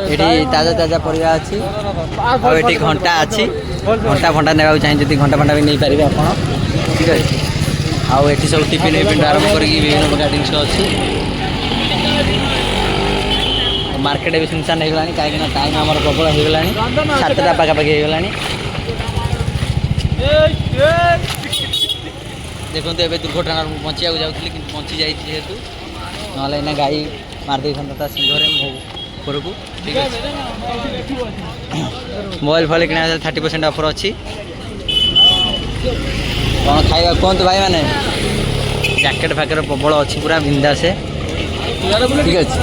ये ताजा ताजा परिया अच्छी और ये घंटा अच्छी घंटा फंटा ने चाहिए घंटा फंटा भी नहीं पारे आप ठीक है आउ ये सब टिफिन विफिन आरम्भ कर विभिन्न प्रकार जिन अच्छी मार्केट भी सुनसान हो गलानी कहीं टाइम आम प्रबल हो गलानी 7टा पाखापाखि हो गलानी देखो ए दुर्घटना बचा जाऊँगी कि बची जाए जेहेतु ना गाई मारदे था सिंहरे मो घर को ठीक है मोबाइल फोन किना 30% ऑफर अच्छी कौन खाଇବା कहतु भाई मैंने जैकेट फैकेट प्रबल अच्छी पूरा बिंदा से ठीक अच्छे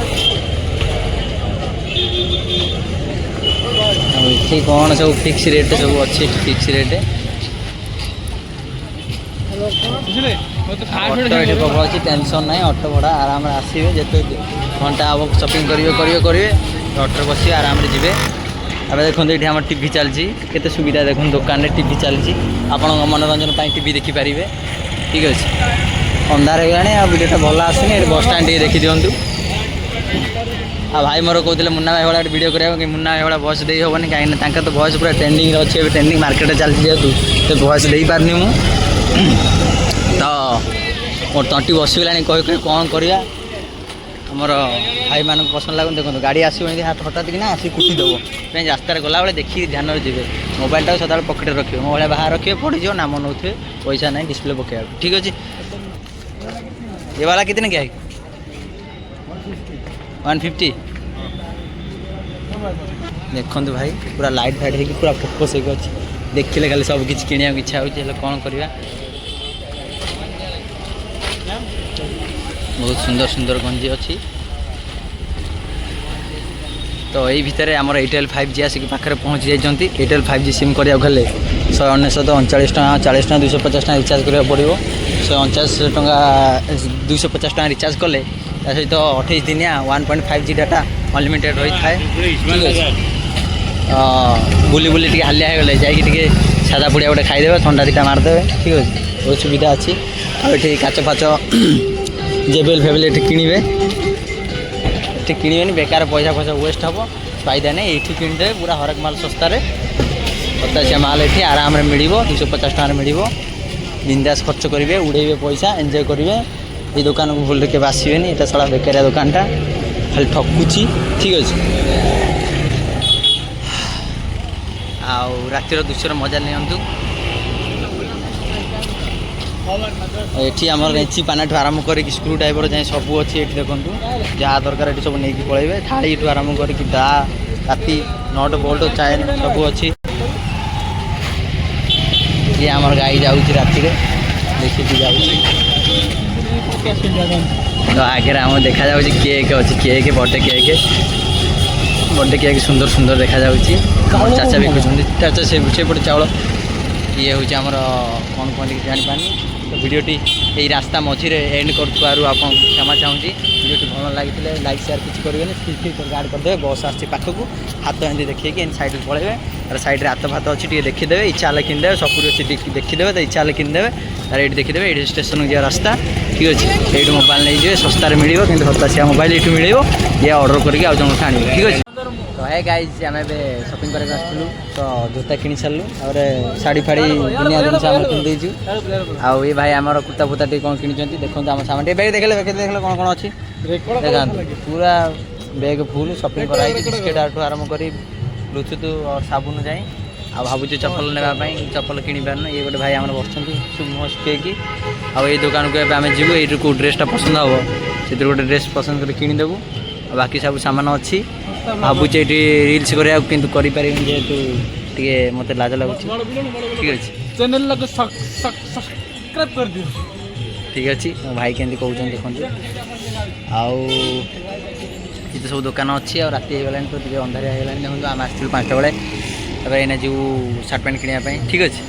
ये कौन सब फिक्स रेट सब अच्छे फिक्स रेट ऑटो ये प्रबल अच्छी टेंशन ना ऑटो भड़ा आराम आसवे जिते घंटा हम शॉपिंग करेंगे ऑटो बस आराम से जी अब देखो ये आम टीवी चलती केते सुविधा देखो दुकान में टीवी चलती आप मनोरंजन टीवी देखिपारे ठीक अच्छे अंधार हो गलानी आ वीडियोटा भल आसनी बस स्टाण टे देखी दिंतु आ भाई मोर कहते मुन्ना भाई भाई वीडियो करा कि मुन्ना भाई बस दे हेनी कहीं तो बस पूरा ट्रेंडिंग अच्छे ट्रेंडिंग मार्केट चलती जेहतु तो बस दे पारनी मु तो मोर तंटी बसगला कह कौन करवा आमर भाई मान पसंद लगुन देखो गाड़ी आसो हठात कि आसिक कुटिदेव रास्तार गला बेले देखिए ध्यान जी मोबाइलटा सदा पकेट रखिए मोबाइल बाहर रखिए पड़ीज नाम नौ पैसा ना डिस्प्ले पकड़ा ठीक अच्छे ये वाला कितने क्या 150 देखो भाई पूरा लाइट फाइट है पूरा फोकस हो देखिले खाली सब किसी किनिया इच्छा हो कौन करवा बहुत सुंदर सुंदर गंजी अच्छी तो यही भितर आमर एयरटेल 5G आसिक पाखे पहुँची जाती एयरटेल 5G सिम करा गले 149 टका 40 टका 250 टका रिचार्ज करा पड़ो 149 टका 250 टका रिचार्ज कले सहित 28 दिनिया 1.5G डाटा अनलिमिटेड रही है बुली बुली टी हालिया हो गले जाकि सादा पुड़िया गोटे खाईदे ठंडा दीटा मारदे ठीक अच्छे बहुत सुविधा अच्छी और काच फाच जेबेल फेबेल ये किणवे ये किणवे बेकार पैसा पैसा वेस्ट हम फायदा नहीं ये किणदे पूरा हरक माल सस्तार पचासिया माल ये आराम मिल 250 टका मिल बिंदास खर्च करेंगे उड़े पैसा एंजॉय करेंगे ये दुकान को भूल के आसबे ये सारा बेकारिया दुकानटा खाली ठकुची ठीक अच्छे आउ रातिर दृश्यर मजा नियंतु ये आम रेची पाना ठू आरम्भ कर स्क्रू ड्राइवर जाए सब अच्छी ये देखो जहाँ दरकार ये सब नहीं पलैबे थाली ठू आरम्भ कर दा राति नट बोल्ट चैन सब अच्छी ये आम गाई जाऊँगी राति देखी जाऊँगी तो आगे आम देखा जा केक अच्छी केक बर्थडे केक सुंदर सुंदर देखा चाचा भी खुद चाचा से पटे चाउल ये हूँ आमर कौन कहते जापानी तो भिडटी यही रास्ता मझे एंड कर आप क्षमा चाहूँगी भिडटी भल लगी लाइक शेयर किसी करेंगे गार्ड करदे बस आसी पाखक हाथ एमती देखिए सैड पलैबे और सैड्रे हाथ फात अच्छी देखीदे इच्छा हेल्ले किनदे सपुरी अच्छी देखीदे तो इच्छा हेल्ले किनदे तार ये देखीदे ये स्टेशन जा रास्ता ठीक अच्छे ये मोबाइल नहीं जाए सस्तार मिल कि सस्ता मोबाइल ये मिल ये ऑर्डर करके आउ जन आने ठीक अच्छे तो है गाइज आम शॉपिंग करके आसलु तो जूता किनी सारू और शाढ़ी फाड़ी दुनिया जिनस आम किनीदेचु आउ ये भाई आम कुर्ता फुर्ता टी कौन किनी देखो आम सामान बैग देखले देखले कौन कौन अच्छी देखा पूरा बैग फुल शॉपिंग कराई बिस्किट आठू आरम्भ कर ब्लूटूथ और साबुन जाए आ भावुँ चप्पल नापी चप्पल कि पारन ये गोटे भाई आम बस कि आई दुकान को आम जीव ये ड्रेसटा पसंद हम से गोटे ड्रेस पसंद कर किदेबू बाकी सब सामान अच्छी भावुचे ये रिल्स करा कितु करें जेहेतु टे मत लाज लगुच ठीक अच्छे चैनल को सब्सक्राइब कर दियो ठीक अच्छे भाई केमती कहते देखते आउ ये सब दुकान अच्छी और राति हो गला तो अंधारिया हो गला देखो आम आस 5टा बेले तब ये जो सार्ट पैंट किनापी ठीक अच्छे